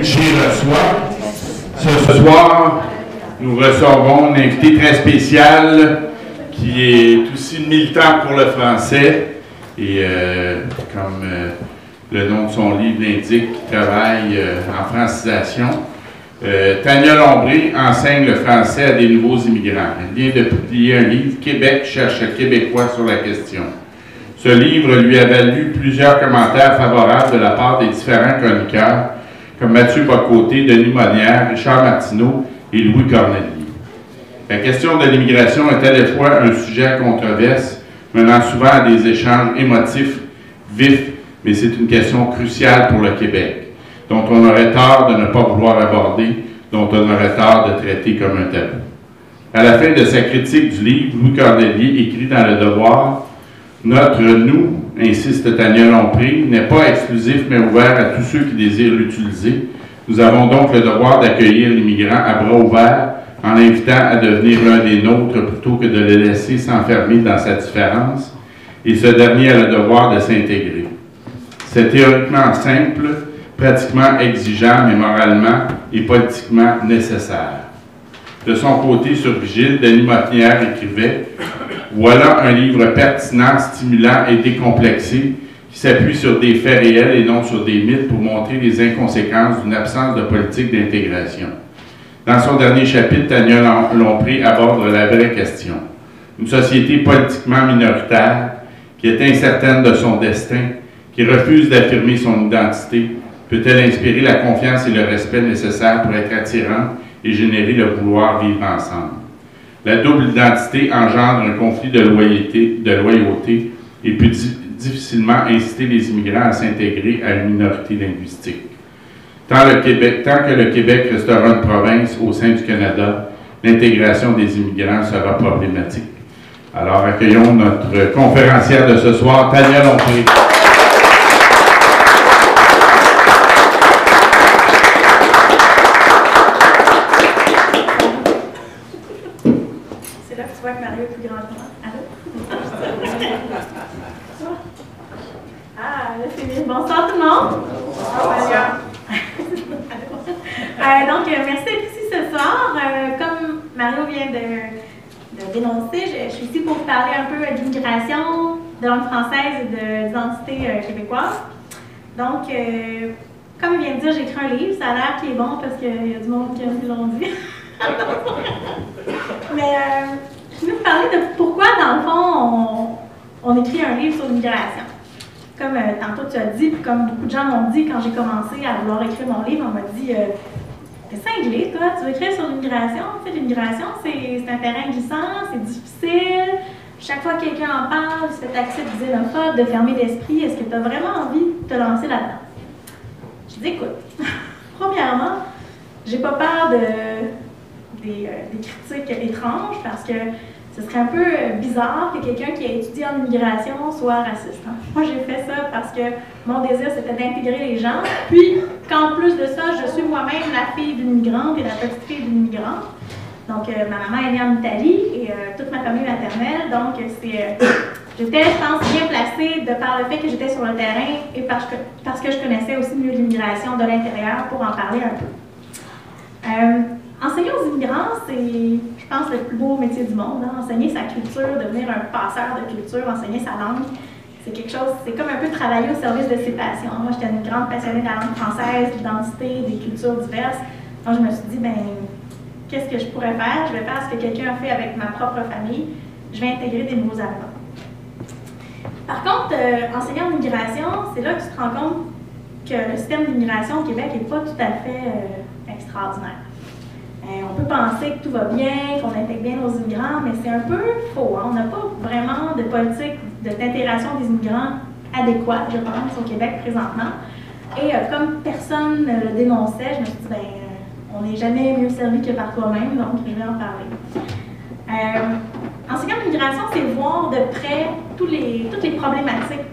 j'y reçois. Ce soir, nous recevons un invité très spécial qui est aussi militant pour le français et comme le nom de son livre l'indique, qui travaille en francisation. Tania Lombré enseigne le français à des nouveaux immigrants. Elle vient de publier un livre, Québec cherche Québécois sur la question. Ce livre lui a valu plusieurs commentaires favorables de la part des différents chroniqueurs, comme Mathieu Bocoté, Denis Monnière, Richard Martineau et Louis Cornelier. La question de l'immigration est à la fois un sujet à controverse, menant souvent à des échanges émotifs, vifs, mais c'est une question cruciale pour le Québec, dont on aurait tort de ne pas vouloir aborder, dont on aurait tort de traiter comme un tabou. À la fin de sa critique du livre, Louis Cornelier écrit dans Le Devoir: « Notre nous, insiste Tania Lombré, n'est pas exclusif mais ouvert à tous ceux qui désirent l'utiliser. Nous avons donc le devoir d'accueillir l'immigrant à bras ouverts en l'invitant à devenir l'un des nôtres plutôt que de le laisser s'enfermer dans sa différence, et ce dernier a le devoir de s'intégrer. C'est théoriquement simple, pratiquement exigeant, mais moralement et politiquement nécessaire. » De son côté, sur Vigile, Denis Monnière écrivait: « Voilà un livre pertinent, stimulant et décomplexé qui s'appuie sur des faits réels et non sur des mythes pour montrer les inconséquences d'une absence de politique d'intégration. » Dans son dernier chapitre, Tania Lombré aborde la vraie question. Une société politiquement minoritaire qui est incertaine de son destin, qui refuse d'affirmer son identité, peut-elle inspirer la confiance et le respect nécessaires pour être attirante et générer le vouloir vivre ensemble? La double identité engendre un conflit de loyauté et peut difficilement inciter les immigrants à s'intégrer à une minorité linguistique. Tant que le Québec restera une province au sein du Canada, l'intégration des immigrants sera problématique. Alors accueillons notre conférencière de ce soir, Tania Lombré. Bonsoir tout le monde. Donc, merci d'être ici ce soir. Comme Mario vient de dénoncer, je suis ici pour vous parler un peu d'immigration, de langue française et d'identité québécoise. Donc, comme il vient de dire, j'ai écrit un livre. Ça a l'air qu'il est bon parce qu'il y a du monde qui l'ont dit. Mais je vais vous parler de pourquoi, dans le fond, on écrit un livre sur l'immigration. Comme tantôt tu as dit, puis comme beaucoup de gens m'ont dit quand j'ai commencé à vouloir écrire mon livre, on m'a dit « T'es cinglé, toi, tu veux écrire sur l'immigration? » Tu sais, l'immigration, c'est un terrain glissant, c'est difficile. Chaque fois que quelqu'un en parle, tu te fais taxer de xénophobe, de fermer l'esprit. Est-ce que tu as vraiment envie de te lancer là-dedans? Je dis « Écoute, premièrement, j'ai pas peur des critiques étranges parce que ce serait un peu bizarre que quelqu'un qui a étudié en immigration soit raciste. Hein? Moi, j'ai fait ça parce que mon désir, c'était d'intégrer les gens. Puis, qu'en plus de ça, je suis moi-même la fille d'une migrante et la petite fille d'une migrante. Donc, ma maman est née en Italie et toute ma famille maternelle. Donc, j'étais, je pense, bien placée de par le fait que j'étais sur le terrain et parce que je connaissais aussi mieux l'immigration de l'intérieur pour en parler un peu. Enseigner aux immigrants, c'est, je pense, le plus beau métier du monde. Hein? Enseigner sa culture, devenir un passeur de culture, enseigner sa langue, c'est quelque chose, c'est comme un peu travailler au service de ses passions. Moi, j'étais une grande passionnée de la langue française, de l'identité, des cultures diverses. Donc, je me suis dit, ben, qu'est-ce que je pourrais faire? Je vais faire ce que quelqu'un a fait avec ma propre famille. Je vais intégrer des nouveaux arrivants. Par contre, enseigner en immigration, c'est là que tu te rends compte que le système d'immigration au Québec n'est pas tout à fait extraordinaire. On peut penser que tout va bien, qu'on intègre bien nos immigrants, mais c'est un peu faux. Hein? On n'a pas vraiment de politique d'intégration des immigrants adéquate, je pense, au Québec présentement. Et comme personne ne le dénonçait, je me suis dit, ben, on n'est jamais mieux servi que par toi-même, donc je vais en parler. Enseigner l'immigration, c'est voir de près toutes les problématiques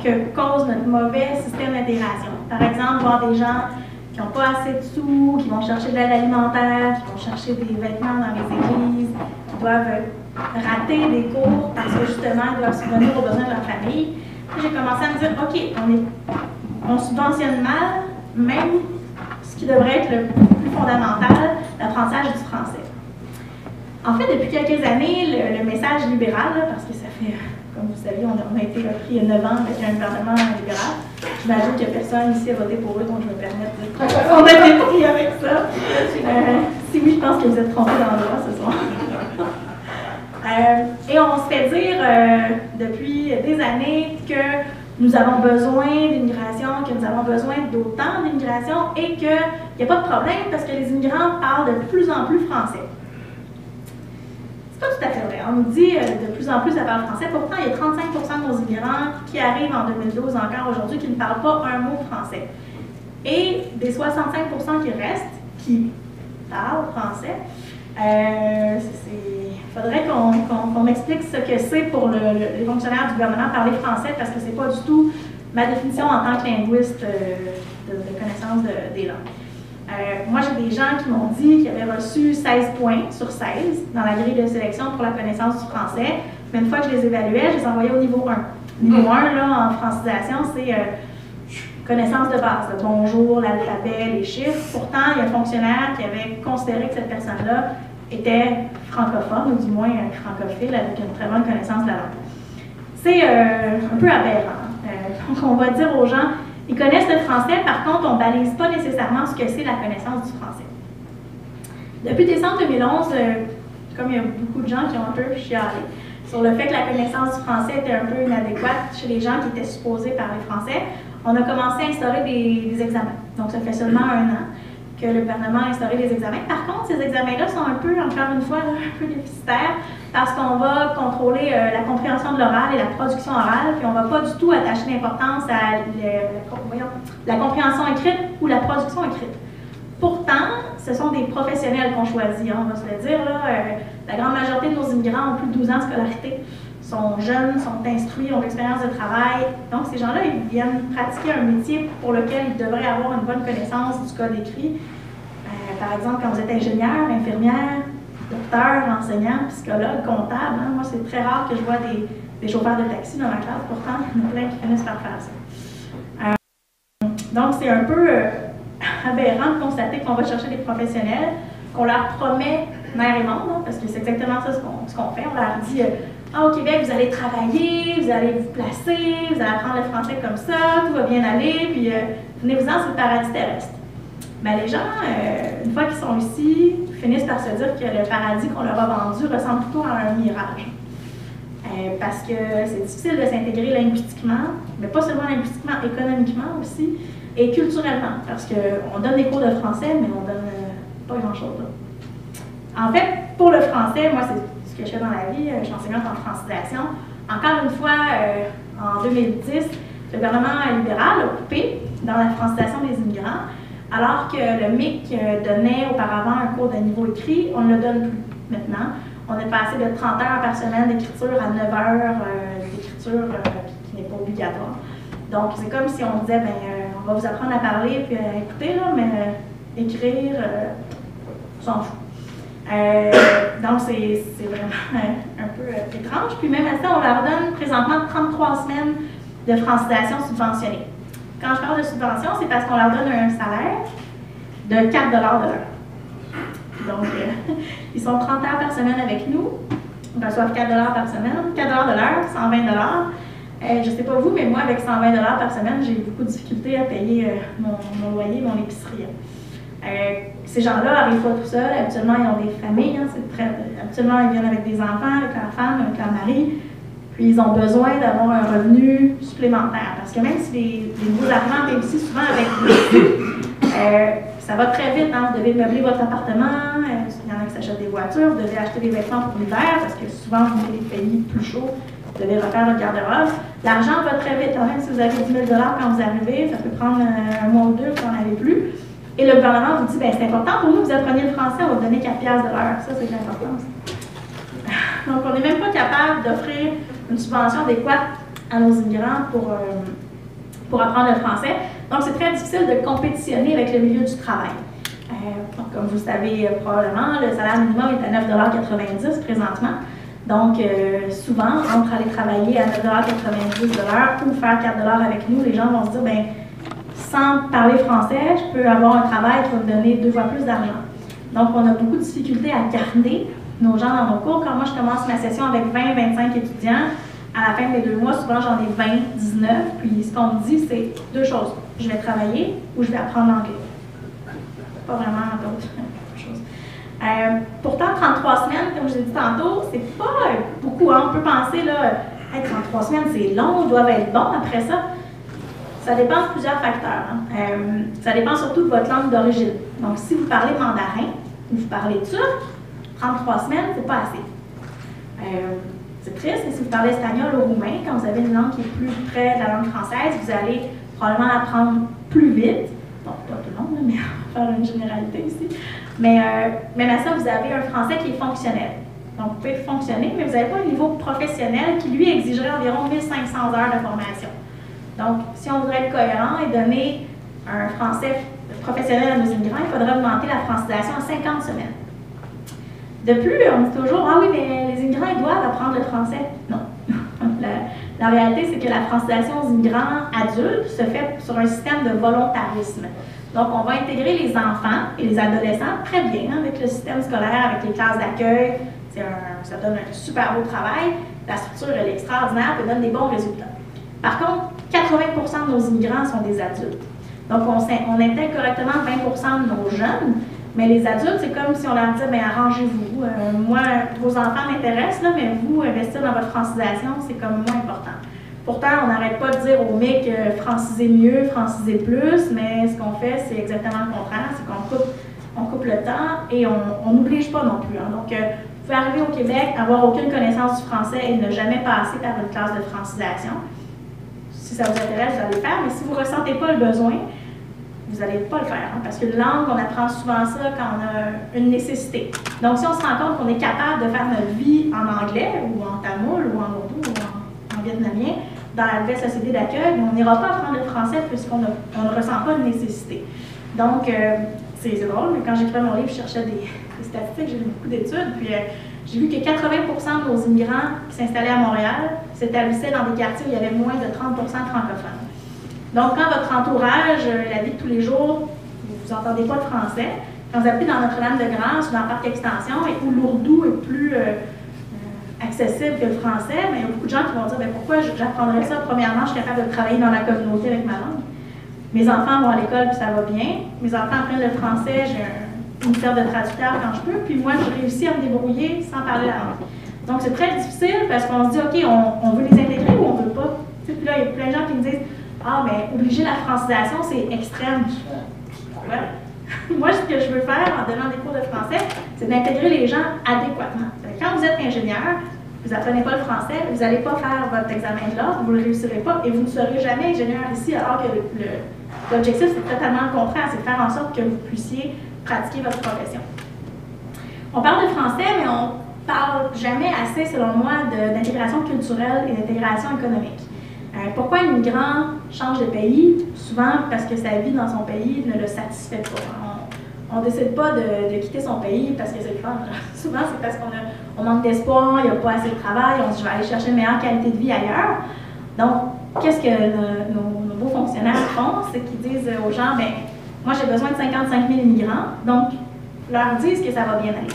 que cause notre mauvais système d'intégration. Par exemple, voir des gens qui n'ont pas assez de sous, qui vont chercher de l'aide alimentaire, qui vont chercher des vêtements dans les églises, qui doivent rater des cours parce que justement, ils doivent subvenir aux besoins de leur famille. J'ai commencé à me dire, OK, on subventionne mal, même ce qui devrait être le plus fondamental, l'apprentissage du français. En fait, depuis quelques années, le message libéral, là, parce que ça fait, comme vous savez, on a été pris il y a 9 ans avec un gouvernement libéral. J'imagine que personne ici a voté pour eux, donc je me permets de dire qu'on a été pris avec ça. Si oui, je pense que vous êtes trompés d'endroit ce soir. Et on se fait dire depuis des années que nous avons besoin d'immigration, que nous avons besoin d'autant d'immigration et qu'il n'y a pas de problème parce que les immigrants parlent de plus en plus français. C'est pas tout à fait vrai. On nous dit de plus en plus ça parle français. Pourtant, il y a 35% de nos immigrants qui arrivent en 2012 encore aujourd'hui qui ne parlent pas un mot français. Et des 65% qui restent, qui parlent français, il faudrait qu'on explique ce que c'est pour les fonctionnaires du gouvernement parler français parce que c'est pas du tout ma définition en tant que linguiste de connaissance des langues. Moi, j'ai des gens qui m'ont dit qu'ils avaient reçu 16 points sur 16 dans la grille de sélection pour la connaissance du français, mais une fois que je les évaluais, je les envoyais au niveau 1. Niveau 1, là, en francisation, c'est connaissance de base, le bonjour, l'alphabet, les chiffres. Pourtant, il y a un fonctionnaire qui avait considéré que cette personne-là était francophone, ou du moins francophile, avec une très bonne connaissance de la langue. C'est un peu aberrant. Donc, on va dire aux gens, ils connaissent le français, par contre, on ne balise pas nécessairement ce que c'est la connaissance du français. Depuis décembre 2011, comme il y a beaucoup de gens qui ont un peu chialé sur le fait que la connaissance du français était un peu inadéquate chez les gens qui étaient supposés parler français, on a commencé à instaurer des examens. Donc, ça fait seulement 1 an que le gouvernement a instauré des examens. Par contre, ces examens-là sont un peu, encore une fois, un peu déficitaires parce qu'on va contrôler la compréhension de l'oral et la production orale, puis on ne va pas du tout attacher d'importance à la compréhension écrite ou la production écrite. Pourtant, ce sont des professionnels qu'on choisit, hein, on va se le dire. Là, la grande majorité de nos immigrants ont plus de 12 ans de scolarité, sont jeunes, sont instruits, ont l'expérience de travail. Donc, ces gens-là, ils viennent pratiquer un métier pour lequel ils devraient avoir une bonne connaissance du code écrit. Par exemple, quand vous êtes ingénieur, infirmière, docteur, enseignant, psychologue, comptable, hein, moi, c'est très rare que je vois des chauffeurs de taxi dans ma classe. Pourtant, il y en a plein qui finissent par faire ça. Donc, c'est un peu aberrant de constater qu'on va chercher des professionnels, qu'on leur promet mer et monde, hein, parce que c'est exactement ça ce qu'on fait. On leur dit au Québec, vous allez travailler, vous allez vous placer, vous allez apprendre le français comme ça, tout va bien aller, puis venez-vous-en, c'est le paradis terrestre. Ben, les gens, une fois qu'ils sont ici, finissent par se dire que le paradis qu'on leur a vendu ressemble plutôt à un mirage. Parce que c'est difficile de s'intégrer linguistiquement, mais pas seulement linguistiquement, économiquement aussi, et culturellement, parce qu'on donne des cours de français, mais on donne pas grand-chose là. En fait, pour le français, moi, c'est ce que je fais dans la vie, je suis enseignante en francisation. Encore une fois, en 2010, le gouvernement libéral a coupé dans la francisation des immigrants, alors que le MIC donnait auparavant un cours de niveau écrit, on ne le donne plus maintenant. On est passé de 30 heures par semaine d'écriture à 9 heures d'écriture qui n'est pas obligatoire. Donc, c'est comme si on disait, ben, on va vous apprendre à parler puis à écouter, là, mais écrire, on s'en fout. Donc, c'est vraiment un peu étrange. Puis même à ça, on leur donne présentement 33 semaines de francisation subventionnée. Quand je parle de subvention, c'est parce qu'on leur donne un salaire de 4 de l'heure. Donc, ils sont 30 heures par semaine avec nous. Ils reçoivent 4 par semaine. 4 de l'heure, 120 je ne sais pas vous, mais moi, avec 120 par semaine, j'ai beaucoup de difficultés à payer mon loyer, mon épicerie. Ces gens-là n'arrivent pas tout seuls. Habituellement, ils ont des familles. Hein, habituellement, ils viennent avec des enfants, avec leur femme, avec leur mari. Puis, ils ont besoin d'avoir un revenu supplémentaire. Parce que même si les nouveaux arrivants viennent ici souvent avec ça va très vite. Hein, vous devez meubler votre appartement. Il y en a qui s'achètent des voitures. Vous devez acheter des vêtements pour l'hiver parce que souvent, vous avez des pays plus chauds. Vous devez refaire votre garde-robe. L'argent va très vite. Hein, même si vous avez 10 000 quand vous arrivez, ça peut prendre un mois ou deux, vous n'en avez plus. Et le gouvernement vous dit, ben, c'est important pour nous que vous appreniez le français, on va vous donner 4 piastres de l'heure. Ça, c'est de l'importance. Donc, on n'est même pas capable d'offrir une subvention adéquate à nos immigrants pour apprendre le français. Donc, c'est très difficile de compétitionner avec le milieu du travail. Comme vous le savez probablement, le salaire minimum est à 9,90 $ présentement. Donc, souvent, entre aller travailler à 9,90 $ de l'heure ou faire 4 $ avec nous, les gens vont se dire, ben, sans parler français, je peux avoir un travail qui va me donner 2 fois plus d'argent. Donc, on a beaucoup de difficultés à garder nos gens dans nos cours. Quand moi, je commence ma session avec 20-25 étudiants, à la fin des 2 mois, souvent, j'en ai 20, 19. Puis, ce qu'on me dit, c'est 2 choses. Je vais travailler ou je vais apprendre l'anglais. Pas vraiment d'autres choses. Pourtant, 33 semaines, comme je l'ai dit tantôt, c'est pas beaucoup. Hein? On peut penser, là, hey, 33 semaines, c'est long, ils doivent être bons après ça. Ça dépend de plusieurs facteurs. Hein. Ça dépend surtout de votre langue d'origine. Donc, si vous parlez mandarin ou vous parlez turc, 33 semaines, c'est pas assez. C'est triste, mais si vous parlez espagnol ou roumain, quand vous avez une langue qui est plus près de la langue française, vous allez probablement l'apprendre plus vite. Bon, pas tout le monde, mais on va faire une généralité ici. Mais même à ça, vous avez un français qui est fonctionnel. Donc, vous pouvez fonctionner, mais vous n'avez pas un niveau professionnel qui, lui, exigerait environ 1500 heures de formation. Donc, si on voudrait être cohérent et donner un français professionnel à nos immigrants, il faudrait augmenter la francisation à 50 semaines. De plus, on dit toujours, ah oui, mais les immigrants, ils doivent apprendre le français. Non. La réalité, c'est que la francisation aux immigrants adultes se fait sur un système de volontarisme. Donc, on va intégrer les enfants et les adolescents très bien avec le système scolaire, avec les classes d'accueil. Ça donne un super beau travail. La structure, elle est extraordinaire et donne des bons résultats. Par contre, 80% de nos immigrants sont des adultes. Donc, on intègre correctement 20% de nos jeunes, mais les adultes, c'est comme si on leur disait, bien, arrangez-vous. Moi, vos enfants m'intéressent, là, mais vous, investir dans votre francisation, c'est comme moins important. Pourtant, on n'arrête pas de dire aux MIC, francisez mieux, francisez plus, mais ce qu'on fait, c'est exactement le contraire, c'est qu'on coupe le temps et on n'oblige pas non plus. Hein. Donc, vous pouvez arriver au Québec, avoir aucune connaissance du français et ne jamais passer par une classe de francisation. Si ça vous intéresse, vous allez le faire, mais si vous ne ressentez pas le besoin, vous n'allez pas le faire, hein, parce que langue, on apprend souvent ça quand on a une nécessité. Donc, si on se rend compte qu'on est capable de faire notre vie en anglais, ou en tamoul, ou en ourdou, ou en vietnamien, dans la nouvelle société d'accueil, on n'ira pas apprendre le français puisqu'on ne ressent pas de nécessité. Donc, c'est drôle, mais quand j'écrivais mon livre, je cherchais des statistiques, j'ai lu beaucoup d'études, puis j'ai vu que 80% de nos immigrants qui s'installaient à Montréal s'établissaient dans des quartiers où il y avait moins de 30% de francophones. Donc, quand votre entourage, la vie de tous les jours, vous n'entendez pas le français, quand vous habitez dans Notre-Dame-de-Grâce ou dans le parc Extension et où l'ourdou est plus accessible que le français, mais il y a beaucoup de gens qui vont dire « Pourquoi j'apprendrais ça? Premièrement, je suis capable de travailler dans la communauté avec ma langue. Mes enfants vont à l'école puis ça va bien. Mes enfants apprennent le français, j'ai une paire de traducteurs quand je peux, puis moi, je réussis à me débrouiller sans parler la langue. » Donc, c'est très difficile parce qu'on se dit « OK, on veut les intégrer ou on ne veut pas? » Puis là, il y a plein de gens qui me disent « Ah, mais obliger la francisation, c'est extrême. » Ouais. Moi, ce que je veux faire en donnant des cours de français, c'est d'intégrer les gens adéquatement. Quand vous êtes ingénieur, vous n'apprenez pas le français, vous n'allez pas faire votre examen de l'ordre, vous ne le réussirez pas et vous ne serez jamais ingénieur ici, alors que l'objectif, c'est totalement le contraire, c'est de faire en sorte que vous puissiez pratiquer votre profession. On parle de français, mais on ne parle jamais assez, selon moi, d'intégration culturelle et d'intégration économique. Pourquoi un immigrant change de pays? Souvent parce que sa vie dans son pays ne le satisfait pas. On ne décide pas de quitter son pays parce que c'est le fun. Souvent, c'est parce qu'on manque d'espoir, il n'y a pas assez de travail, on se dit « je vais aller chercher une meilleure qualité de vie ailleurs ». Donc, qu'est-ce que nos beaux fonctionnaires font? C'est qu'ils disent aux gens « bien, moi j'ai besoin de 55 000 immigrants », donc leur disent que ça va bien aller.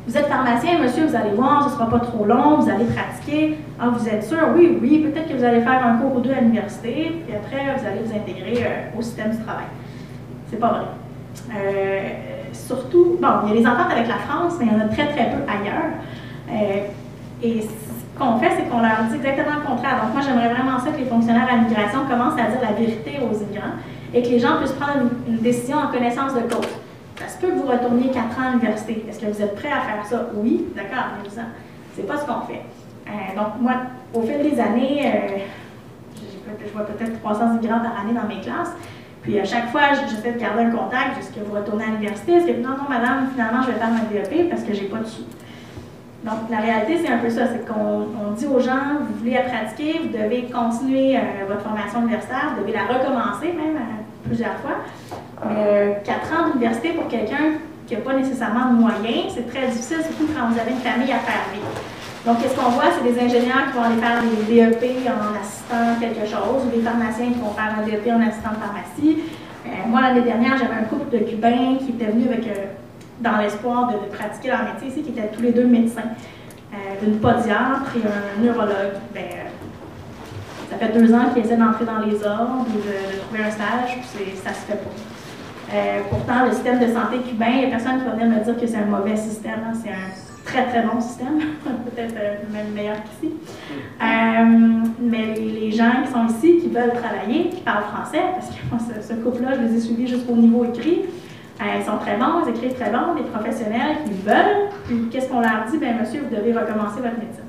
Vous êtes pharmacien, monsieur, vous allez voir, ce ne sera pas trop long, vous allez pratiquer. Ah, vous êtes sûr? Oui, peut-être que vous allez faire un cours ou deux à l'université, puis après, vous allez vous intégrer au système du travail. C'est pas vrai. Surtout, bon, il y a les ententes avec la France, mais il y en a très, très peu ailleurs. Et ce qu'on fait, c'est qu'on leur dit exactement le contraire. Donc, moi, j'aimerais vraiment ça que les fonctionnaires à l'immigration commencent à dire la vérité aux immigrants et que les gens puissent prendre une décision en connaissance de cause. Ça se peut que vous retourniez 4 ans à l'université. Est-ce que vous êtes prêt à faire ça? Oui, d'accord, mais c'est pas ce qu'on fait. Donc, moi, au fil des années, je vois peut-être 300 immigrants par année dans mes classes. Puis à chaque fois, j'essaie de garder un contact. Est-ce que vous retournez à l'université? Est-ce que non, madame, finalement, je vais faire ma DEP parce que j'ai pas de sous. Donc, la réalité, c'est un peu ça. C'est qu'on dit aux gens, vous voulez pratiquer, vous devez continuer votre formation universitaire, vous devez la recommencer même plusieurs fois. Mais 4 ans d'université pour quelqu'un qui n'a pas nécessairement de moyens, c'est très difficile, surtout quand vous avez une famille à faire vivre. Donc, qu'est-ce qu'on voit? C'est des ingénieurs qui vont aller faire des DEP en assistant quelque chose, ou des pharmaciens qui vont faire un DEP en assistant de pharmacie, Moi, l'année dernière, j'avais un couple de Cubains qui étaient venus avec, dans l'espoir de pratiquer leur métier ici, qui étaient tous les deux médecins, d'une podiatre et un neurologue. Ça fait 2 ans qu'ils essaient d'entrer dans les ordres ou de trouver un stage, puis ça se fait pas. Pourtant, le système de santé cubain, il n'y a personne qui va venir me dire que c'est un mauvais système. Hein. C'est un très, très bon système, peut-être même meilleur qu'ici. Mais les gens qui sont ici, qui veulent travailler, qui parlent français, parce que moi, ce couple-là, je les ai suivis jusqu'au niveau écrit, ils sont très bons, ils écrivent très bons, des professionnels qui veulent. Puis qu'est-ce qu'on leur dit? Bien, monsieur, vous devez recommencer votre médecine.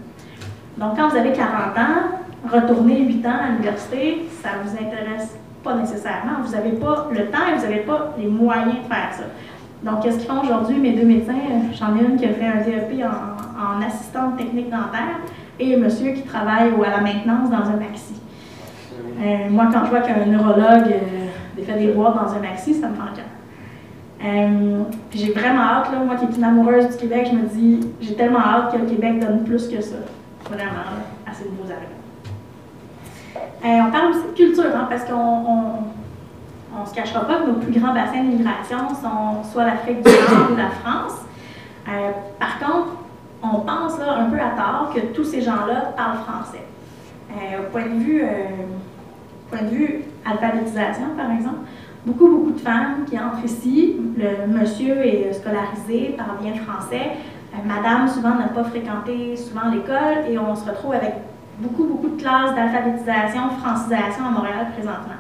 Donc, quand vous avez 40 ans, retourner 8 ans à l'université, ça ne vous intéresse pas nécessairement. Vous n'avez pas le temps et vous n'avez pas les moyens de faire ça. Donc, qu'est-ce qu'ils font aujourd'hui? Mes 2 médecins, j'en ai une qui a fait un DEP en assistante technique dentaire et un monsieur qui travaille à la maintenance dans un maxi. Moi, quand je vois qu'un neurologue fait des boîtes dans un maxi, ça me fait cœur. Puis j'ai vraiment hâte, là, moi qui est une amoureuse du Québec, je me dis, j'ai tellement hâte que le Québec donne plus que ça. Vraiment, là, à ces nouveaux arrivants. On parle aussi de culture, hein, parce qu'on ne se cachera pas que nos plus grands bassins d'immigration sont soit l'Afrique du Nord ou la France. Par contre, on pense là, un peu à tort que tous ces gens-là parlent français. Au point de vue alphabétisation, par exemple, beaucoup de femmes qui entrent ici, le monsieur est scolarisé, parle bien français, madame souvent n'a pas fréquenté souvent l'école et on se retrouve avec beaucoup de classes d'alphabétisation, francisation à Montréal présentement.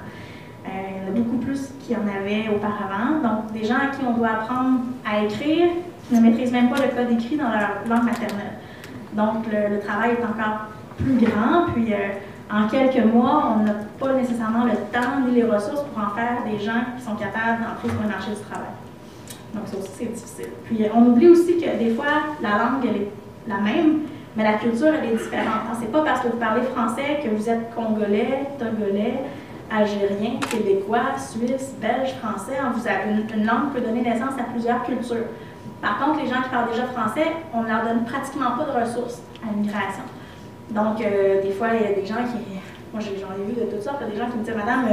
Il y en a beaucoup plus qu'il y en avait auparavant. Donc, des gens à qui on doit apprendre à écrire, qui ne maîtrisent même pas le code écrit dans leur langue maternelle. Donc, le travail est encore plus grand. Puis, en quelques mois, on n'a pas nécessairement le temps ni les ressources pour en faire des gens qui sont capables d'entrer sur le marché du travail. Donc, ça aussi, c'est difficile. Puis, on oublie aussi que des fois, la langue, elle est la même, mais la culture, elle est différente. C'est pas parce que vous parlez français que vous êtes congolais, togolais, algérien, québécois, suisse, belge, français. Une langue peut donner naissance à plusieurs cultures. Par contre, les gens qui parlent déjà français, on ne leur donne pratiquement pas de ressources à l'immigration. Donc, des fois, il y a des gens qui... Moi, j'en ai vu de toutes sortes. Il y a des gens qui me disent « Madame,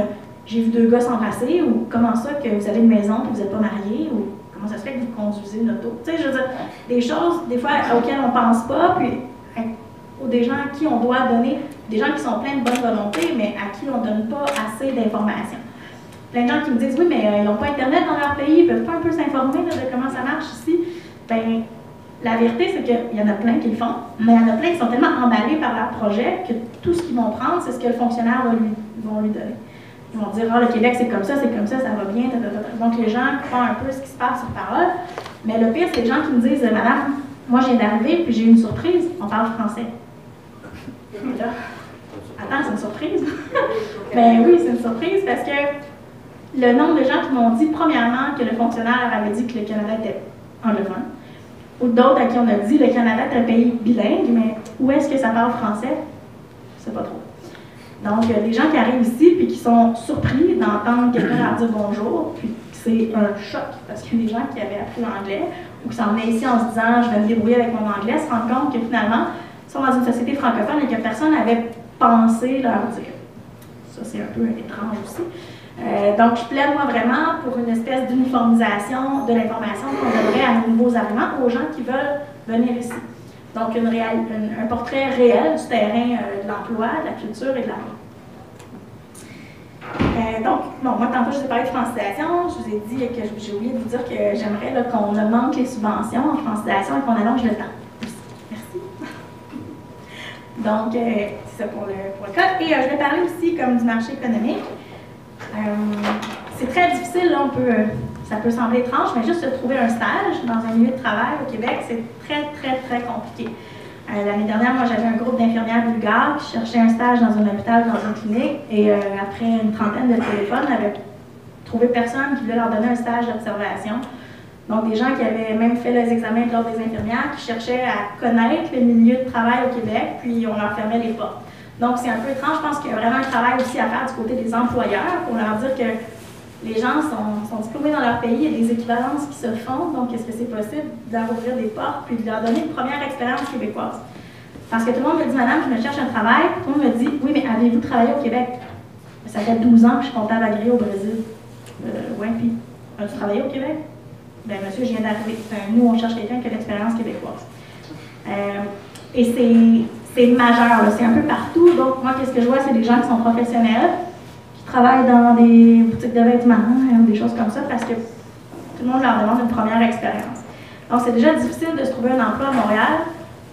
j'ai vu 2 gars s'embrasser » ou « Comment ça que vous avez une maison et que vous n'êtes pas mariés » ou « Comment ça se fait que vous conduisez une auto ?» Tu sais, je veux dire, des choses, des fois, auxquelles on ne pense pas, puis ou des gens à qui on doit donner, des gens qui sont pleins de bonne volonté, mais à qui on ne donne pas assez d'informations. Plein de gens qui me disent « Oui, mais ils n'ont pas Internet dans leur pays, ils ne peuvent pas un peu s'informer de comment ça marche ici. » Bien, la vérité, c'est qu'il y en a plein qui le font, mais il y en a plein qui sont tellement emballés par leur projet que tout ce qu'ils vont prendre, c'est ce que le fonctionnaire va lui donner. Ils vont dire « Ah, le Québec, c'est comme ça, ça va bien. » Donc, les gens croient un peu ce qui se passe sur parole. Mais le pire, c'est les gens qui me disent « Madame, moi, je viens d'arriver, puis j'ai eu une surprise, on parle français. » Là, attends, c'est une surprise? Ben oui, c'est une surprise parce que le nombre de gens qui m'ont dit, premièrement, que le fonctionnaire leur avait dit que le Canada était anglophone, ou d'autres à qui on a dit, le Canada est un pays bilingue, mais où est-ce que ça parle français? Je ne sais pas trop. Donc, il y a des gens qui arrivent ici et qui sont surpris d'entendre quelqu'un leur dire bonjour, puis c'est un choc, parce qu'il y a des gens qui avaient appris l'anglais, ou qui s'en venaient ici en se disant, je vais me débrouiller avec mon anglais, se rendent compte que finalement, ils sont dans une société francophone et que personne n'avait pensé leur dire. Ça, c'est un peu étrange aussi. Donc, je plaide, moi, vraiment pour une espèce d'uniformisation de l'information qu'on donnerait à nos nouveaux arrivants, aux gens qui veulent venir ici. Donc, un portrait réel du terrain de l'emploi, de la culture et de la langue. Donc, bon, moi, tantôt, je vous ai parlé de francisation. Je vous ai dit que j'ai oublié de vous dire que j'aimerais qu'on augmente les subventions en francisation et qu'on allonge le temps. Merci. Donc, c'est ça pour le cas. Et je vais parler aussi comme du marché économique. C'est très difficile, là, ça peut sembler étrange, mais juste de trouver un stage dans un milieu de travail au Québec, c'est très compliqué. L'année dernière, moi, j'avais un groupe d'infirmières bulgares qui cherchaient un stage dans un hôpital, dans une clinique, et après une trentaine de téléphones, on avait trouvé personne qui voulait leur donner un stage d'observation. Donc, des gens qui avaient même fait les examens de l'ordre des infirmières, qui cherchaient à connaître le milieu de travail au Québec, puis on leur fermait les portes. Donc, c'est un peu étrange. Je pense qu'il y a vraiment un travail aussi à faire du côté des employeurs pour leur dire que les gens sont diplômés dans leur pays, il y a des équivalences qui se font, donc est-ce que c'est possible de leur ouvrir des portes puis de leur donner une première expérience québécoise? Parce que tout le monde me dit, madame, je me cherche un travail, tout le monde me dit, oui, mais avez-vous travaillé au Québec? Ça fait 12 ans que je suis comptable agréé au Brésil. Ouais, puis, as-tu travaillé au Québec? Ben, monsieur, je viens d'arriver. Nous, on cherche quelqu'un qui a l'expérience québécoise. Et c'est majeur, c'est un peu partout. Donc, moi, qu'est-ce que je vois, c'est des gens qui sont professionnels, qui travaillent dans des boutiques de vêtements, ou des choses comme ça, parce que tout le monde leur demande une première expérience. Donc, c'est déjà difficile de se trouver un emploi à Montréal.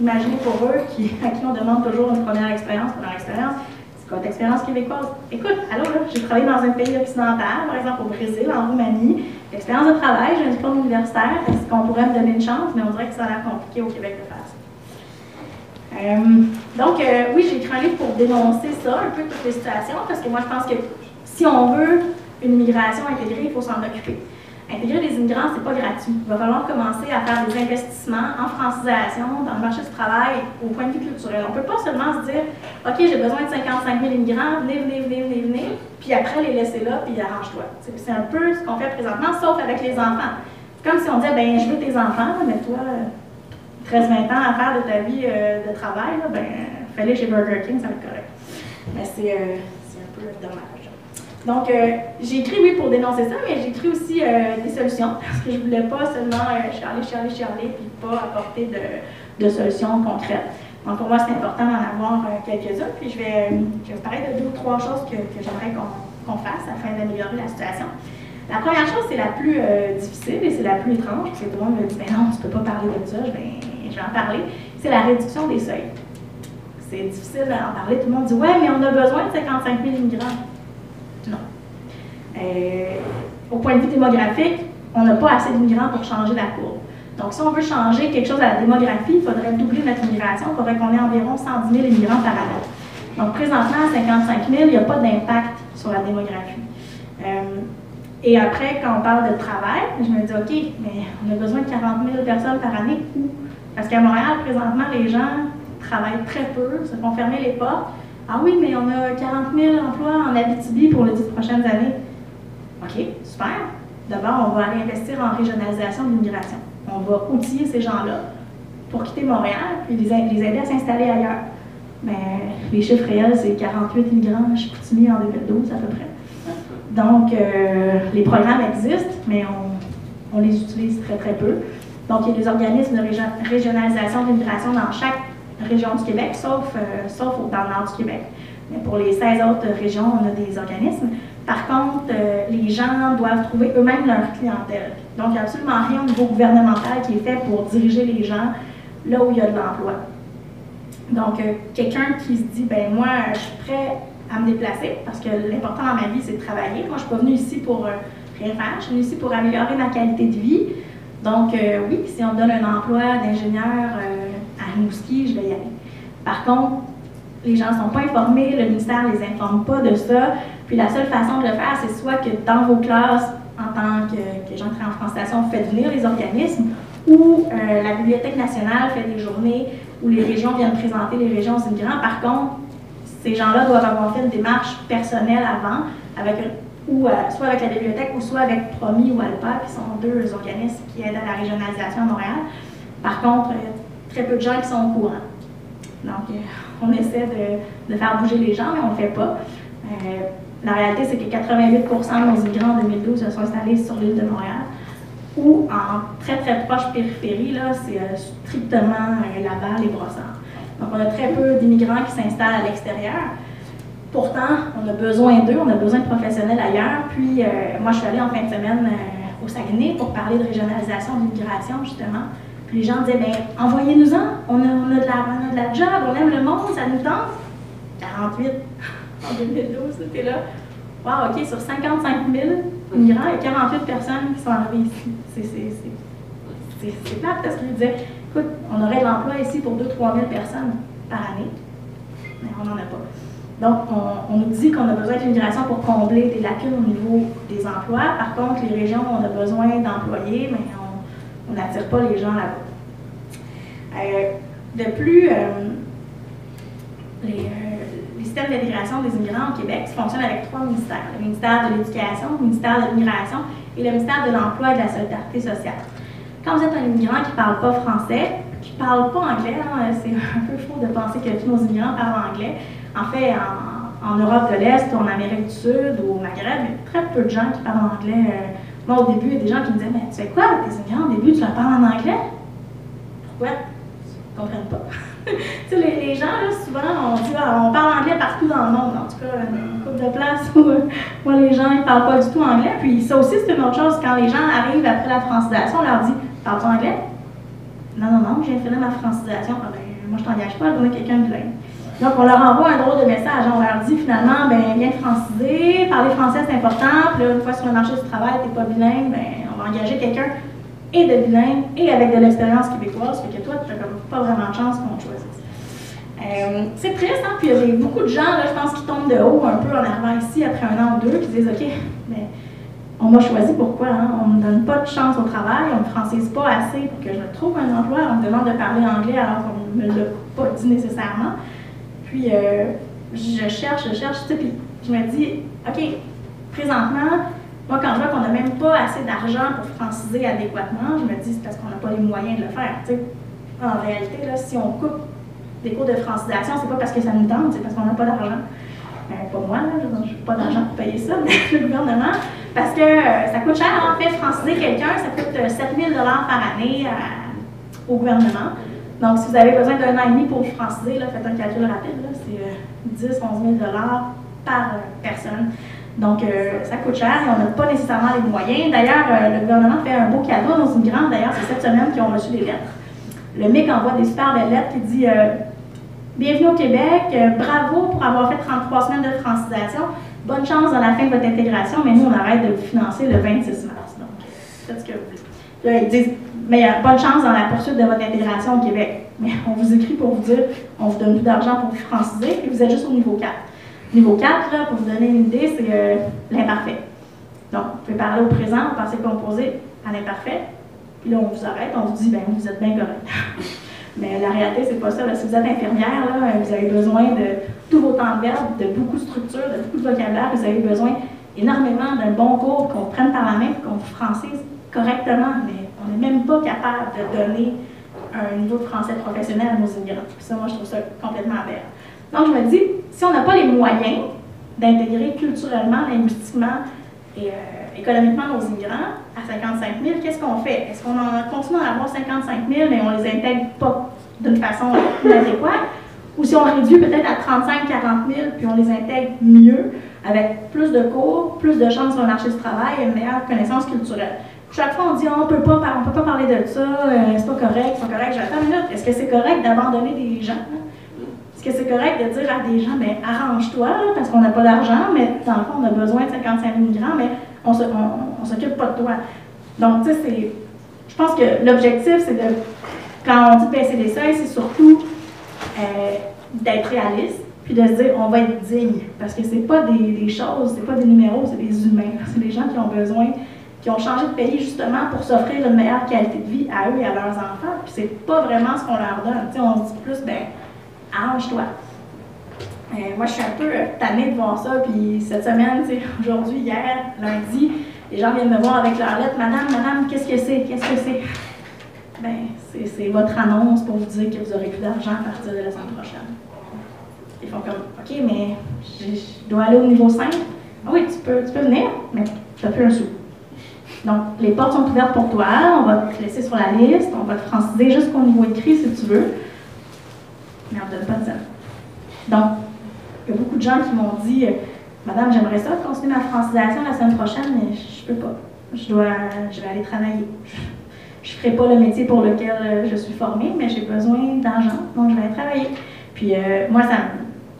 Imaginez pour eux, à qui on demande toujours une première expérience. C'est quoi ta expérience québécoise? Écoute, allô, là, j'ai travaillé dans un pays occidental, par exemple au Brésil, en Roumanie. L'expérience de travail, j'ai un diplôme universitaire. Est-ce qu'on pourrait me donner une chance? Mais on dirait que ça a l'air compliqué au Québec de faire ça. Oui, j'ai écrit un livre pour dénoncer ça, un peu toutes les situations, parce que moi, je pense que si on veut une immigration intégrée, il faut s'en occuper. Intégrer les immigrants, c'est pas gratuit. Il va falloir commencer à faire des investissements en francisation, dans le marché du travail, au point de vue culturel. On ne peut pas seulement se dire « OK, j'ai besoin de 55 000 immigrants, venez, puis après les laisser là, puis arrange-toi. » C'est un peu ce qu'on fait présentement, sauf avec les enfants. C'est comme si on disait « Ben, je veux tes enfants, mais toi, 13-20 ans à faire de ta vie de travail, là, ben, fais-les chez Burger King, ça va être correct. » Mais c'est un peu dommage. Donc, j'ai écrit, oui, pour dénoncer ça, mais j'ai écrit aussi des solutions, parce que je ne voulais pas seulement chialer, puis pas apporter de solutions concrètes. Donc, pour moi, c'est important d'en avoir quelques-unes, puis je vais vous parler de 2 ou 3 choses que j'aimerais qu'on fasse afin d'améliorer la situation. La première chose, c'est la plus difficile et c'est la plus étrange, parce que tout le monde me dit « Ben non, tu ne peux pas parler de ça. » Je vais en parler. C'est la réduction des seuils. C'est difficile d'en parler. Tout le monde dit « Ouais, mais on a besoin de 55 000 immigrants. » Non. Au point de vue démographique, on n'a pas assez d'immigrants pour changer la courbe. Donc, si on veut changer quelque chose à la démographie, il faudrait doubler notre immigration. Il faudrait qu'on ait environ 110 000 immigrants par année. Donc, présentement, à 55 000, il n'y a pas d'impact sur la démographie. Et après, quand on parle de travail, je me dis, OK, mais on a besoin de 40 000 personnes par année. Où? Parce qu'à Montréal, présentement, les gens travaillent très peu, se font fermer les portes. Ah oui, mais on a 40 000 emplois en Abitibi pour les 10 prochaines années. OK, super. D'abord, on va aller investir en régionalisation de l'immigration. On va outiller ces gens-là pour quitter Montréal et les aider à s'installer ailleurs. Mais les chiffres réels, c'est 48 immigrants à Chicoutimi en 2012 à peu près. Donc, les programmes existent, mais on les utilise très, très peu. Donc, il y a des organismes de régionalisation de l'immigration dans chaque région du Québec, sauf dans le nord du Québec. Mais pour les 16 autres régions, on a des organismes. Par contre, les gens doivent trouver eux-mêmes leur clientèle. Donc, il n'y a absolument rien au niveau gouvernemental qui est fait pour diriger les gens là où il y a de l'emploi. Donc, quelqu'un qui se dit, ben moi, je suis prêt à me déplacer, parce que l'important dans ma vie, c'est de travailler. Moi, je ne suis pas venue ici pour rien faire, je suis venue ici pour améliorer ma qualité de vie. Donc, oui, si on me donne un emploi d'ingénieur à Rimouski, je vais y aller. Par contre, les gens ne sont pas informés, le ministère ne les informe pas de ça. Puis la seule façon de le faire, c'est soit que dans vos classes, en tant que gens qui travaillent en francisation, vous faites venir les organismes, ou la Bibliothèque nationale fait des journées où les régions viennent présenter les régions aux immigrants. Par contre, ces gens-là doivent avoir fait une démarche personnelle avant, soit avec la bibliothèque ou soit avec Promis ou Alpa, qui sont 2 organismes qui aident à la régionalisation à Montréal. Par contre, très peu de gens qui sont au courant. Donc, on essaie de faire bouger les gens, mais on ne le fait pas. La réalité, c'est que 88 % de nos immigrants en 2012 se sont installés sur l'île de Montréal, ou en très, très proche périphérie, là, c'est strictement Laval et Brossard. Donc, on a très peu d'immigrants qui s'installent à l'extérieur. Pourtant, on a besoin d'eux, on a besoin de professionnels ailleurs. Puis, moi, je suis allée en fin de semaine au Saguenay pour parler de régionalisation de l'immigration, justement. Puis les gens disaient, bien, envoyez-nous-en, on a de la job, on aime le monde, ça nous tente. 48 en 2012, c'était là. Wow, OK, sur 55 000 immigrants, il y a 48 personnes qui sont arrivées ici. C'est plate parce qu'ils disaient, écoute, on aurait de l'emploi ici pour 2 000 à 3 000 personnes par année, mais on n'en a pas. Donc, on nous dit qu'on a besoin de l'immigration pour combler des lacunes au niveau des emplois. Par contre, les régions, on a besoin d'employés, mais on n'attire pas les gens là-bas. De plus, les systèmes d'intégration des immigrants au Québec fonctionnent avec 3 ministères. Le ministère de l'Éducation, le ministère de l'Immigration et le ministère de l'Emploi et de la Solidarité sociale. Quand vous êtes un immigrant qui ne parle pas français, qui ne parle pas anglais, hein, c'est un peu faux de penser que tous nos immigrants parlent anglais. En fait, en Europe de l'Est, ou en Amérique du Sud, ou au Maghreb, il y a très peu de gens qui parlent anglais. Moi, au début, il y a des gens qui me disaient, mais tu fais quoi avec tes immigrants? Au début, tu leur parles en anglais? Pourquoi? Ils ne comprennent pas. Tu sais, les gens, là, souvent, on dit, on parle anglais partout dans le monde, en tout cas, une couple de places où moi, les gens, ils ne parlent pas du tout anglais. Puis ça aussi, c'est une autre chose, quand les gens arrivent après la francisation, on leur dit, parles-tu anglais? Non, non, non, je viens de finir ma francisation. Ah, ben, moi, je ne t'engage pas à donner quelqu'un de bilingue. Donc, on leur envoie un drôle de message. On leur dit, finalement, ben, viens franciser, parler français, c'est important. Puis là, une fois sur le marché du travail, tu n'es pas bilingue, ben, on va engager quelqu'un et de bilingue et avec de l'expérience québécoise. Fait que toi, tu n'as pas vraiment de chance qu'on te choisisse. C'est triste, hein? Puis il y a beaucoup de gens, là, je pense, qui tombent de haut un peu en arrivant ici après 1 an ou 2, qui disent, OK, mais on m'a choisi pourquoi? Hein? On ne me donne pas de chance au travail, on ne me francise pas assez pour que je trouve un emploi, on me demande de parler anglais alors qu'on ne me l'a pas dit nécessairement. Puis je cherche, tu sais, puis je me dis, OK, présentement, moi, quand je vois qu'on n'a même pas assez d'argent pour franciser adéquatement, je me dis, c'est parce qu'on n'a pas les moyens de le faire. Tu sais. En réalité, là, si on coupe des cours de francisation, c'est pas parce que ça nous tente, c'est parce qu'on n'a pas d'argent. Pas moi, là, je n'ai pas d'argent pour payer ça, mais le gouvernement, parce que ça coûte cher, en fait, franciser quelqu'un, ça coûte 7 000 $ par année au gouvernement. Donc, si vous avez besoin d'1 an et demi pour le franciser, là, faites un calcul rapide, c'est 10 000 à 11 000 $ par personne. Donc, ça coûte cher et on n'a pas nécessairement les moyens. D'ailleurs, le gouvernement fait un beau cadeau à nos immigrants. D'ailleurs, c'est cette semaine qu'ils ont reçu des lettres. Le MIC envoie des super belles lettres qui dit bienvenue au Québec, bravo pour avoir fait 33 semaines de francisation. Bonne chance dans la fin de votre intégration, mais nous, on arrête de vous financer le 26 mars. Donc, faites ce que vous voulez. Là, ils disent mais bonne chance dans la poursuite de votre intégration au Québec. Mais on vous écrit pour vous dire on vous donne plus d'argent pour vous franciser et vous êtes juste au niveau 4. Niveau 4, là, pour vous donner une idée, c'est l'imparfait. Donc, vous pouvez parler au présent, vous passez composé à l'imparfait, puis là, on vous arrête, on vous dit, ben vous êtes bien correct. Mais la réalité, c'est pas ça. Là. Si vous êtes infirmière, là, vous avez besoin de tout vos temps de verbe, de beaucoup de structure, de beaucoup de vocabulaire, vous avez besoin énormément d'un bon cours, qu'on prenne par la main, qu'on vous francise correctement, mais on n'est même pas capable de donner un niveau de français professionnel à nos immigrants. Puis ça, moi, je trouve ça complètement aberrant. Donc, je me dis, si on n'a pas les moyens d'intégrer culturellement, linguistiquement et économiquement nos immigrants à 55 000, qu'est-ce qu'on fait? Est-ce qu'on continue à avoir 55 000, mais on ne les intègre pas d'une façon adéquate? Ou si on réduit peut-être à 35 000, 40 000, puis on les intègre mieux, avec plus de cours, plus de chances sur le marché du travail et une meilleure connaissance culturelle? Chaque fois, on dit on peut pas parler de ça, c'est pas correct, c'est pas correct. J'attends une minute. Est-ce que c'est correct d'abandonner des gens? Est-ce que c'est correct de dire à des gens, mais arrange-toi, parce qu'on n'a pas d'argent, mais dans le fond, on a besoin de 55 000 migrants, mais on s'occupe pas de toi. Donc, tu sais, je pense que l'objectif, c'est de, quand on dit baisser les seuils, c'est surtout d'être réaliste, puis de se dire, on va être digne, parce que c'est pas des choses, c'est pas des numéros, c'est des humains. C'est des gens qui ont besoin, qui ont changé de pays justement pour s'offrir une meilleure qualité de vie à eux et à leurs enfants, puis c'est pas vraiment ce qu'on leur donne. Tu sais, on dit plus, ben arrange-toi. Moi, je suis un peu tannée de voir ça, puis cette semaine, aujourd'hui, hier, lundi, les gens viennent me voir avec leur lettre. Madame, qu'est-ce que c'est? Qu'est-ce que c'est? Ben, c'est votre annonce pour vous dire que vous n'aurez plus d'argent à partir de la semaine prochaine. Ils font comme, OK, mais je dois aller au niveau 5. Ah oui, tu peux venir, mais tu n'as plus un sou. Donc, les portes sont ouvertes pour toi, on va te laisser sur la liste, on va te franciser jusqu'au niveau écrit si tu veux. Mais on ne donne pas de ça. Donc, il y a beaucoup de gens qui m'ont dit Madame, j'aimerais ça continuer ma francisation la semaine prochaine, mais je ne peux pas. Je vais aller travailler. Je ne ferai pas le métier pour lequel je suis formée, mais j'ai besoin d'argent, donc je vais aller travailler. Puis moi,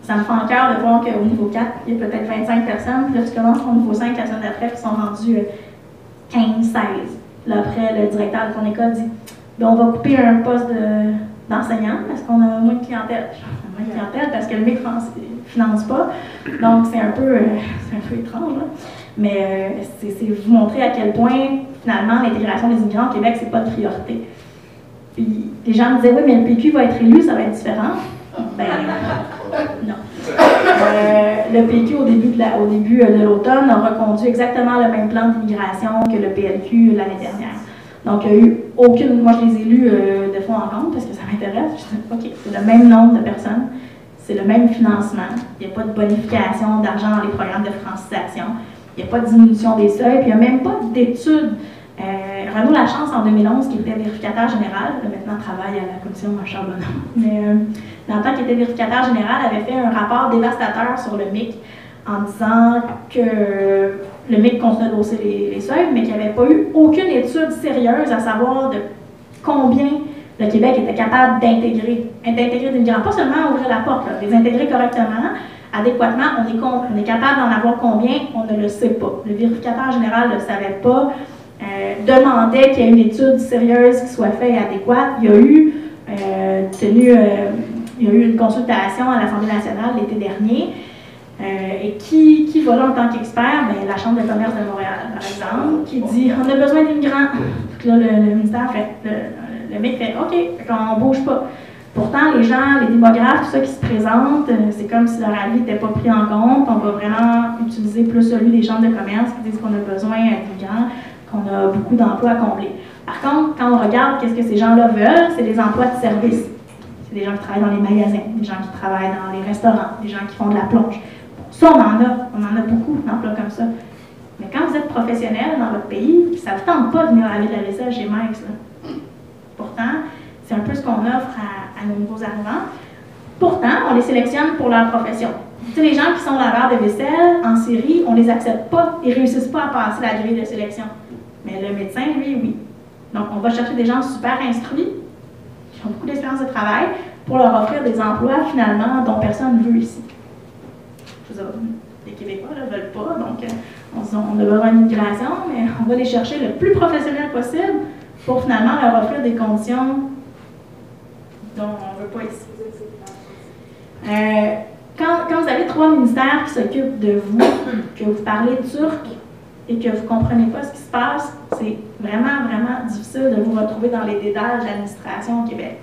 ça me fait en cœur de voir qu'au niveau 4, il y a peut-être 25 personnes, puis là, tu commences au niveau 5 la semaine d'après, puis ils sont rendus 15, 16. Là, après, le directeur de ton école dit ben, on va couper un poste d'enseignant parce qu'on a moins de clientèle. Moins de clientèle parce que le MIC ne finance pas. Donc, c'est un peu étrange. Là. Mais c'est vous montrer à quel point, finalement, l'intégration des immigrants au Québec, c'est pas de priorité. Puis, les gens me disaient oui, mais le PQ va être élu, ça va être différent. Ben, non. Le PQ, au début de l'automne, a reconduit exactement le même plan d'immigration que le PLQ l'année dernière. Donc, il n'y a eu aucune. Moi, je les ai lus de fond en comble parce que ça m'intéresse. Je dis, OK, c'est le même nombre de personnes. c'est le même financement. Il n'y a pas de bonification d'argent dans les programmes de francisation. Il n'y a pas de diminution des seuils, puis il n'y a même pas d'études. Renaud Lachance, en 2011, qui était vérificateur général, maintenant travaille à la commission à Charbonneau, mais dans le temps qu'il était vérificateur général, avait fait un rapport dévastateur sur le MIC en disant que le MIC continuait de hausser les seuils, mais qu'il n'y avait pas eu aucune étude sérieuse à savoir de combien le Québec était capable d'intégrer des migrants. Pas seulement ouvrir la porte, là, les intégrer correctement, adéquatement. On est capable d'en avoir combien, on ne le sait pas. Le vérificateur général ne le savait pas. Demandait qu'il y ait une étude sérieuse qui soit faite et adéquate. Il y a eu une consultation à l'Assemblée nationale l'été dernier. Et qui va là en tant qu'expert? Bien, la Chambre de commerce de Montréal, par exemple, qui dit on a besoin d'immigrants. Donc là, le ministère fait, le MIC fait OK, on ne bouge pas. Pourtant, les gens, les démographes, tout ça qui se présentent, c'est comme si leur avis n'était pas pris en compte. On va vraiment utiliser plus celui des chambres de commerce qui disent qu'on a besoin d'immigrants, qu'on a beaucoup d'emplois à combler. Par contre, quand on regarde qu'est-ce que ces gens-là veulent, c'est des emplois de service. C'est des gens qui travaillent dans les magasins, des gens qui travaillent dans les restaurants, des gens qui font de la plonge. Ça, on en a beaucoup d'emplois comme ça. Mais quand vous êtes professionnel dans votre pays, ça ne vous tente pas de venir laver de la vaisselle chez Mike's. Pourtant, c'est un peu ce qu'on offre à nos nouveaux arrivants. Pourtant, on les sélectionne pour leur profession. Tu sais, les gens qui sont laveurs de vaisselle en série, on ne les accepte pas. Ils ne réussissent pas à passer la grille de sélection. Mais le médecin, lui, oui. Donc, on va chercher des gens super instruits, qui ont beaucoup d'expérience de travail, pour leur offrir des emplois, finalement, dont personne ne veut ici. Les Québécois ne veulent pas, donc on a besoin d'immigration, mais on va les chercher le plus professionnel possible pour finalement leur offrir des conditions dont on ne veut pas ici. Quand vous avez 3 ministères qui s'occupent de vous, que vous parlez turc et que vous ne comprenez pas ce qui se passe, c'est vraiment, vraiment difficile de vous retrouver dans les dédales de l'administration au Québec.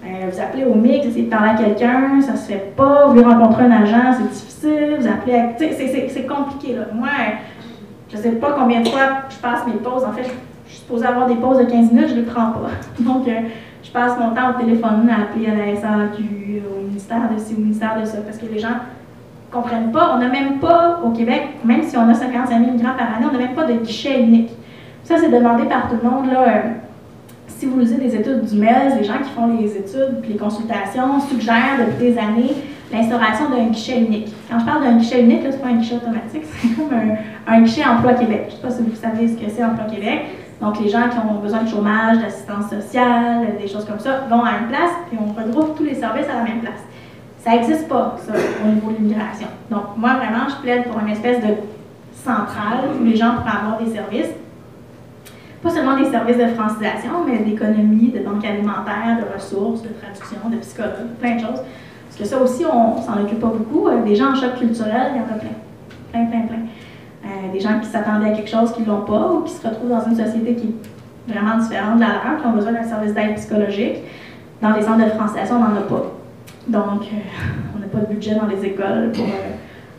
Vous appelez au MIC, vous essayez de parler à quelqu'un, ça ne se fait pas, vous voulez rencontrer un agent, c'est difficile, vous appelez à... C'est compliqué, là. Moi, je ne sais pas combien de fois je passe mes pauses. En fait, je suis supposée avoir des pauses de 15 minutes, je ne les prends pas. Donc, je passe mon temps au téléphone à appeler à la SAQ, au ministère de ci, au ministère de ça, parce que les gens ne comprennent pas. On n'a même pas, au Québec, même si on a 55 000 migrants par année, on n'a même pas de guichet unique. Ça, c'est demandé par tout le monde, là. Si vous lisez des études du MES, les gens qui font les études et les consultations suggèrent depuis des années l'instauration d'un guichet unique. Quand je parle d'un guichet unique, ce n'est pas un guichet automatique, c'est comme un guichet Emploi Québec. Je ne sais pas si vous savez ce que c'est Emploi Québec. Donc, les gens qui ont besoin de chômage, d'assistance sociale, des choses comme ça, vont à une place et on regroupe tous les services à la même place. Ça n'existe pas, ça, au niveau de l'immigration. Donc, moi, vraiment, je plaide pour une espèce de centrale où les gens pourraient avoir des services. Pas seulement des services de francisation, mais d'économie, de banque alimentaire, de ressources, de traduction, de psychologue, plein de choses. Parce que ça aussi, on ne s'en occupe pas beaucoup. Des gens en choc culturel, il y en a plein. Des gens qui s'attendaient à quelque chose qu'ils ne l'ont pas ou qui se retrouvent dans une société qui est vraiment différente de la leur, qui ont besoin d'un service d'aide psychologique. Dans les centres de francisation, on n'en a pas. Donc, on n'a pas de budget dans les écoles pour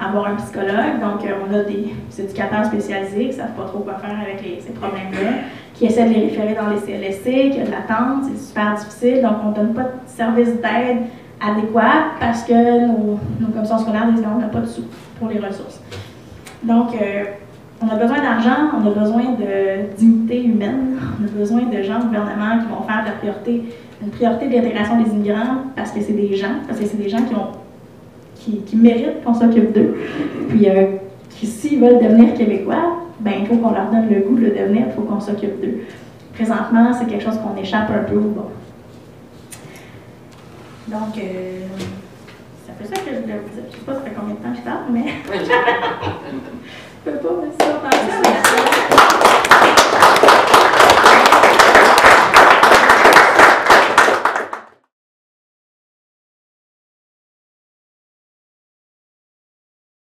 avoir un psychologue. Donc, on a des éducateurs spécialisés qui ne savent pas trop quoi faire avec ces problèmes-là, qui essaient de les référer dans les CLSC, qui a de l'attente, c'est super difficile. Donc, on ne donne pas de service d'aide adéquat parce que nos commissions scolaires disent non, on n'a pas de sous pour les ressources. Donc, on a besoin d'argent, on a besoin de dignité humaine, on a besoin de gens au gouvernement qui vont faire de la priorité, une priorité de l'intégration des immigrants parce que c'est des gens, qui méritent qu'on s'occupe d'eux. Puis, qui, s'ils veulent devenir québécois, ben, il faut qu'on leur donne le goût de le devenir, il faut qu'on s'occupe d'eux. Présentement, c'est quelque chose qu'on échappe un peu au bon. Donc, c'est un peu ça que je voulais vous dire. Je ne sais pas ça fait combien de temps je parle, mais...